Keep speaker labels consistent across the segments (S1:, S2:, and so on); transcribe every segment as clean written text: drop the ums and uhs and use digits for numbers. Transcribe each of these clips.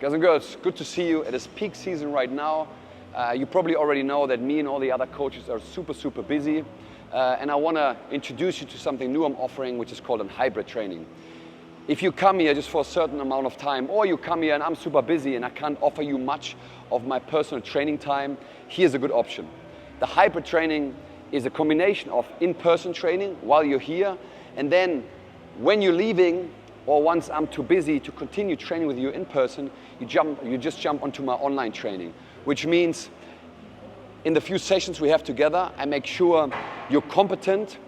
S1: Guys and girls, good to see you. It is peak season right now. You probably already know that me and all the other coaches are super busy. And I want to introduce you to something new I'm offering, which is called a hybrid training. If you come here just for a certain amount of time, or you come here and I'm super busy and I can't offer you much of my personal training time, here's a good option. The hybrid training is a combination of in-person training while you're here, and then when you're leaving, or once I'm too busy to continue training with you in person, you just jump onto my online training, which means in the few sessions we have together, I make sure you're competent,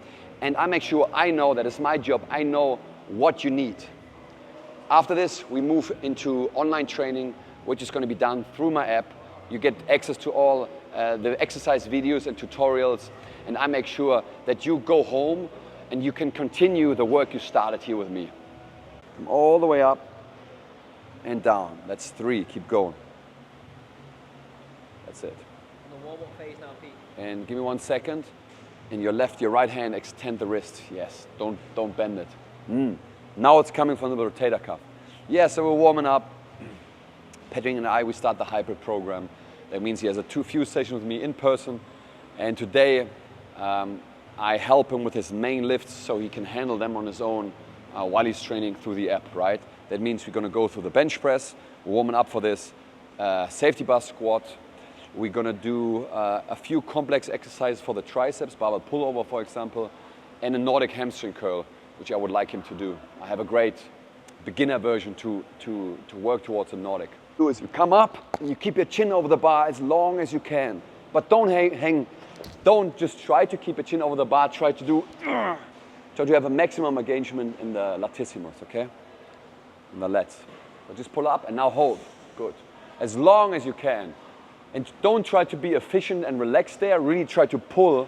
S1: and I make sure I know that it's my job, I know what you need. After this, we move into online training, which is going to be done through my app. You get access to all the exercise videos and tutorials, and I make sure that you go home and you can continue the work you started here with me. Come all the way up and down. That's 3. Keep going. That's it.
S2: On the warm-up phase now, Pete.
S1: And give me 1 second. In your right hand, extend the wrist. Yes, don't bend it. Now it's coming from the rotator cuff. Yeah, so we're warming up. Patrick and I, we start the hybrid program. That means he has a few sessions with me in person. And today, I help him with his main lifts so he can handle them on his own while he's training through the app, right? That means we're gonna go through the bench press, we're warming up for this, safety bar squat. We're gonna do a few complex exercises for the triceps, barbell pullover, for example, and a Nordic hamstring curl, which I would like him to do. I have a great beginner version to work towards a Nordic. Is you come up and you keep your chin over the bar as long as you can, but don't just try to keep your chin over the bar, try to have a maximum engagement in the latissimus, okay? In the lats. So just pull up and now hold, good. As long as you can. And don't try to be efficient and relaxed there, really try to pull.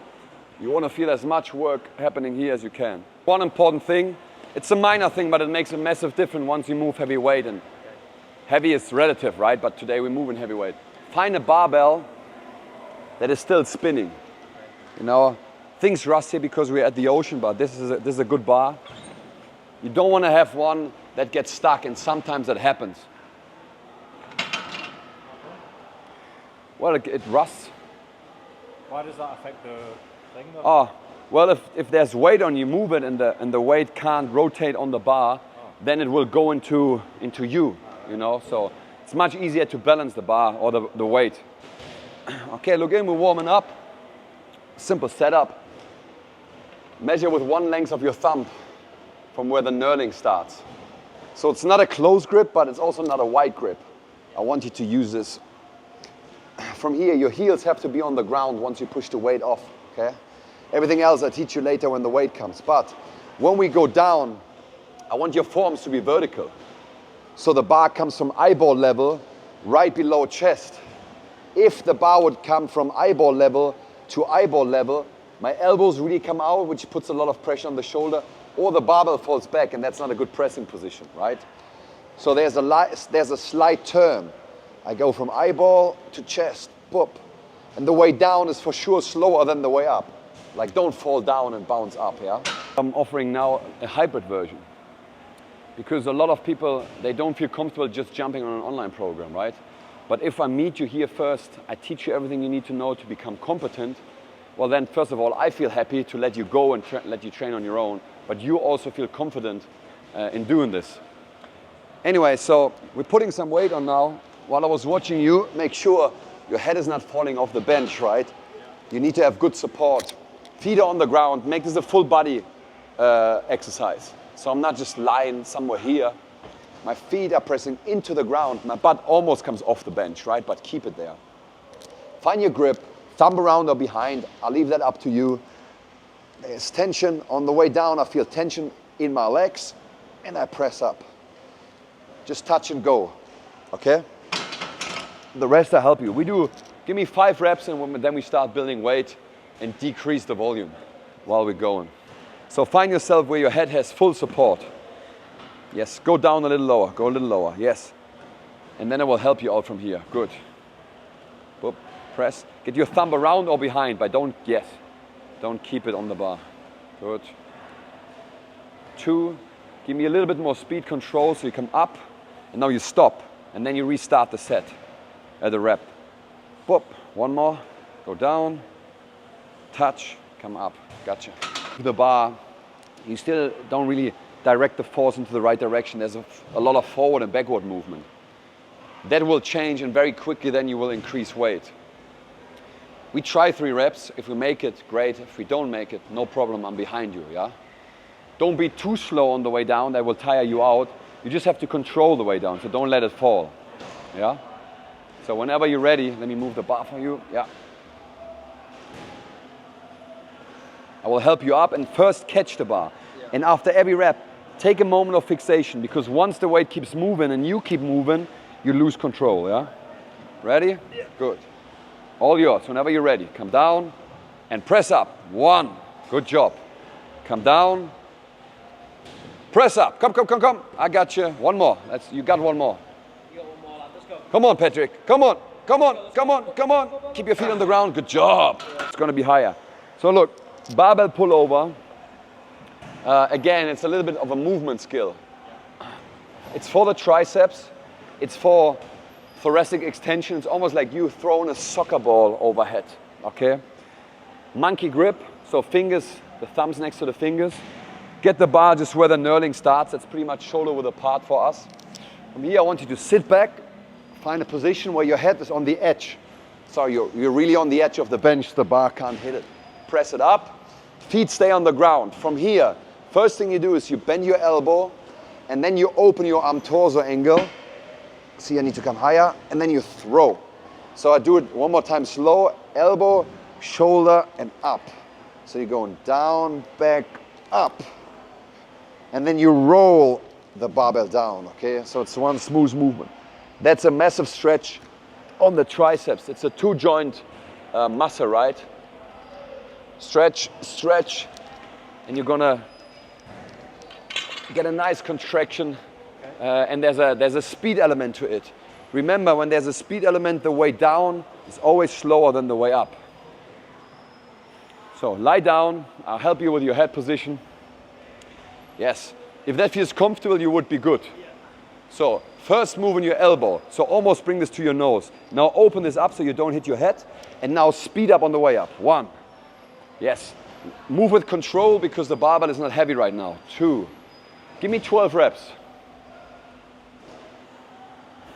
S1: You want to feel as much work happening here as you can. One important thing, it's a minor thing, but it makes a massive difference once you move heavy weight. And heavy is relative, right? But today we move in heavy weight. Find a barbell that is still spinning. You know, things rust here because we're at the ocean, but this is a good bar. You don't want to have one that gets stuck, and sometimes that happens. Well, it rusts.
S3: Why does that affect the thing though?
S1: Oh, well, if there's weight on you, move it, and the weight can't rotate on the bar, then it will go into you, you know. So it's much easier to balance the bar or the weight. Okay, look in, we're warming up. Simple setup. Measure with 1 length of your thumb from where the knurling starts. So it's not a close grip, but it's also not a wide grip. I want you to use this. From here, your heels have to be on the ground once you push the weight off, okay? Everything else I teach you later when the weight comes. But when we go down, I want your forearms to be vertical. So the bar comes from eyeball level right below chest. If the bar would come from eyeball level to eyeball level, my elbows really come out, which puts a lot of pressure on the shoulder, or the barbell falls back, and that's not a good pressing position, right? So there's a slight turn. I go from eyeball to chest, boop. And the way down is for sure slower than the way up. Like, don't fall down and bounce up, yeah? I'm offering now a hybrid version. Because a lot of people, they don't feel comfortable just jumping on an online program, right? But if I meet you here first, I teach you everything you need to know to become competent, well then, first of all, I feel happy to let you go and let you train on your own, but you also feel confident in doing this. Anyway, so we're putting some weight on now. While I was watching you, make sure your head is not falling off the bench, right? You need to have good support. Feet are on the ground, make this a full body exercise. So I'm not just lying somewhere here. My feet are pressing into the ground. My butt almost comes off the bench, right? But keep it there. Find your grip, thumb around or behind. I'll leave that up to you. There's tension on the way down. I feel tension in my legs and I press up. Just touch and go, okay? The rest I help you. Give me 5 reps and then we start building weight and decrease the volume while we're going. So find yourself where your head has full support. Yes, go down a little lower, go a little lower, yes. And then I will help you out from here, good. Boop, press. Get your thumb around or behind, but don't keep it on the bar. Good. 2, give me a little bit more speed control so you come up, and now you stop. and then you restart the set at the rep. Boop, one more, go down, touch, come up, gotcha. The bar, you still don't really direct the force into the right direction. There's a lot of forward and backward movement. That will change, and very quickly then you will increase weight. We try 3 reps. If we make it, great. If we don't make it, no problem, I'm behind you, yeah? Don't be too slow on the way down, that will tire you out. You just have to control the way down, so don't let it fall, yeah? So whenever you're ready, let me move the bar for you, yeah. I will help you up, and first catch the bar. Yeah. And after every rep, take a moment of fixation, because once the weight keeps moving and you keep moving, you lose control, yeah? Ready? Yeah. Good. All yours, whenever you're ready. Come down and press up. 1, good job. Come down, press up, come. I got you. One more, you got one more.
S2: You got one more, lad. Let's go.
S1: Come on, Patrick, come on. Keep your feet on the ground, good job. It's gonna be higher. So look, barbell pullover. Again, it's a little bit of a movement skill. It's for the triceps, it's for thoracic extension. It's almost like you throwing a soccer ball overhead, okay? Monkey grip, so fingers, the thumbs next to the fingers. Get the bar just where the knurling starts. That's pretty much shoulder width apart for us. From here, I want you to sit back, find a position where your head is on the edge. So you're really on the edge of the bench, the bar can't hit it. Press it up, feet stay on the ground. From here, first thing you do is you bend your elbow, and then you open your arm torso angle. See, I need to come higher, and then you throw. So I do it one more time slow, elbow, shoulder, and up. So you're going down, back, up. And then you roll the barbell down, okay? So it's one smooth movement. That's a massive stretch on the triceps. It's a 2-joint muscle, right? Stretch, and you're gonna get a nice contraction. And there's a speed element to it. Remember, when there's a speed element, the way down is always slower than the way up. So lie down, I'll help you with your head position. Yes, if that feels comfortable, you would be good. So first move on your elbow, so almost bring this to your nose. Now open this up so you don't hit your head, and now speed up on the way up. 1, yes. Move with control because the barbell is not heavy right now. 2, give me 12 reps.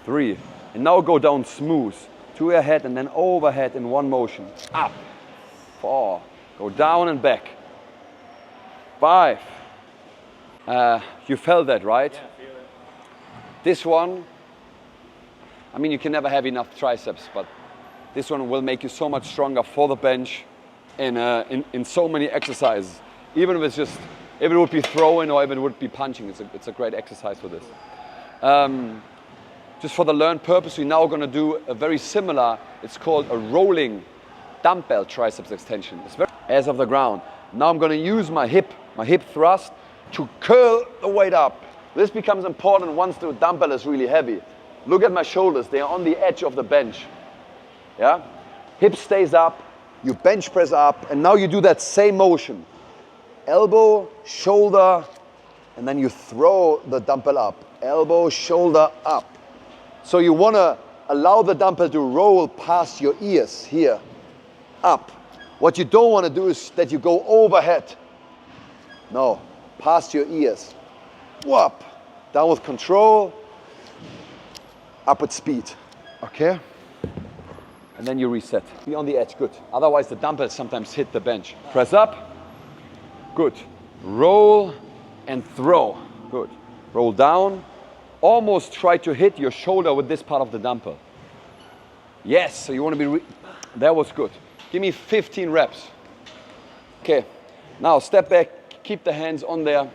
S1: 3, and now go down smooth to your head and then overhead in one motion. Up. 4, go down and back. 5. You felt that, right?
S3: Yeah, I feel it.
S1: This one, I mean, you can never have enough triceps, but this one will make you so much stronger for the bench in so many exercises. Even if it's just, if it would be throwing or if it would be punching, it's a great exercise for this. Just for the learned purpose, we're now going to do a very similar, it's called a rolling dumbbell triceps extension. It's very as of the ground. Now I'm going to use my hip thrust to curl the weight up. This becomes important once the dumbbell is really heavy. Look at my shoulders, they are on the edge of the bench. Yeah? Hip stays up, you bench press up, and now you do that same motion. Elbow, shoulder, and then you throw the dumbbell up. Elbow, shoulder, up. So you want to allow the dumbbell to roll past your ears here, up. What you don't want to do is that you go overhead. No, past your ears. Whoop. Down with control, up with speed. Okay? And then you reset. Be on the edge, good. Otherwise the dumbbells sometimes hit the bench. Press up, good. Roll and throw, good. Roll down, almost try to hit your shoulder with this part of the dumbbell. Yes, so you want to be, that was good. Give me 15 reps. Okay, now step back, keep the hands on there.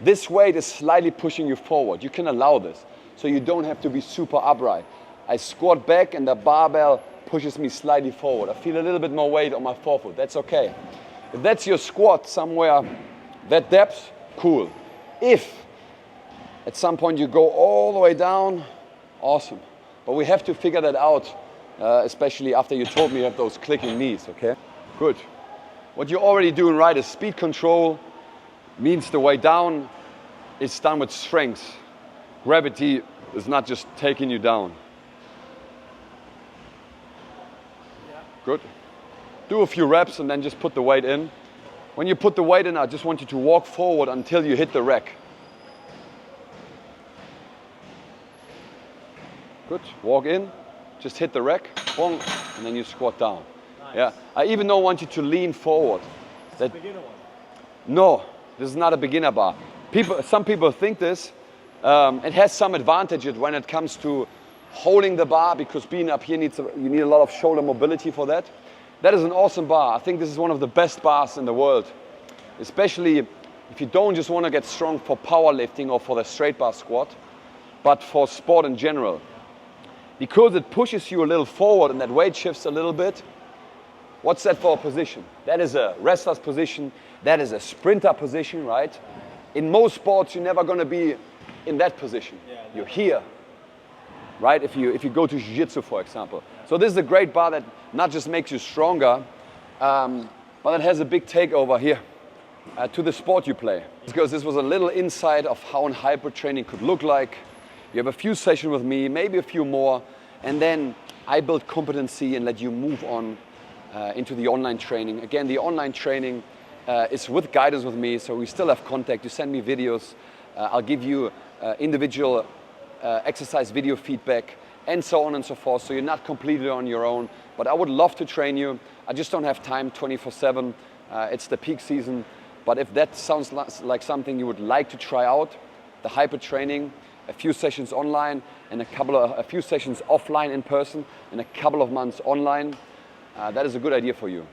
S1: This weight is slightly pushing you forward. You can allow this, so you don't have to be super upright. I squat back and the barbell pushes me slightly forward. I feel a little bit more weight on my forefoot, that's okay. If that's your squat somewhere, that depth, cool. If at some point you go all the way down, awesome. But we have to figure that out, especially after you told me you have those clicking knees, okay? Good. What you're already doing right is speed control, means the way down is done with strength. Gravity It's not just taking you down. Good. Do a few reps and then just put the weight in. When you put the weight in, I just want you to walk forward until you hit the rack. Good. Walk in, just hit the rack, boom, and then you squat down. Nice. Yeah. I even don't want you to lean forward.
S3: That's the beginner one.
S1: No, this is not a beginner bar. Some people think this. It has some advantages when it comes to holding the bar, because being up here you need a lot of shoulder mobility for that. That is an awesome bar. I think this is one of the best bars in the world, especially if you don't just want to get strong for powerlifting or for the straight bar squat, but for sport in general. Because it pushes you a little forward and that weight shifts a little bit. What's that for a position? That is a wrestler's position. That is a sprinter position, right? In most sports, you're never going to be in that position. You're here, right? If you go to jiu-jitsu, for example. So this is a great bar that not just makes you stronger, but it has a big takeover here to the sport you play. Because this was a little insight of how a hybrid training could look like. You have a few sessions with me, maybe a few more, and then I build competency and let you move on into the online training. Again, the online training is with guidance with me, so we still have contact. You send me videos, I'll give you individual exercise video feedback, and so on and so forth, so you're not completely on your own. But I would love to train you. I just don't have time 24/7. It's the peak season. But if that sounds like something you would like to try out, the hybrid training, a few sessions online and a few sessions offline in person, and a couple of months online, that is a good idea for you.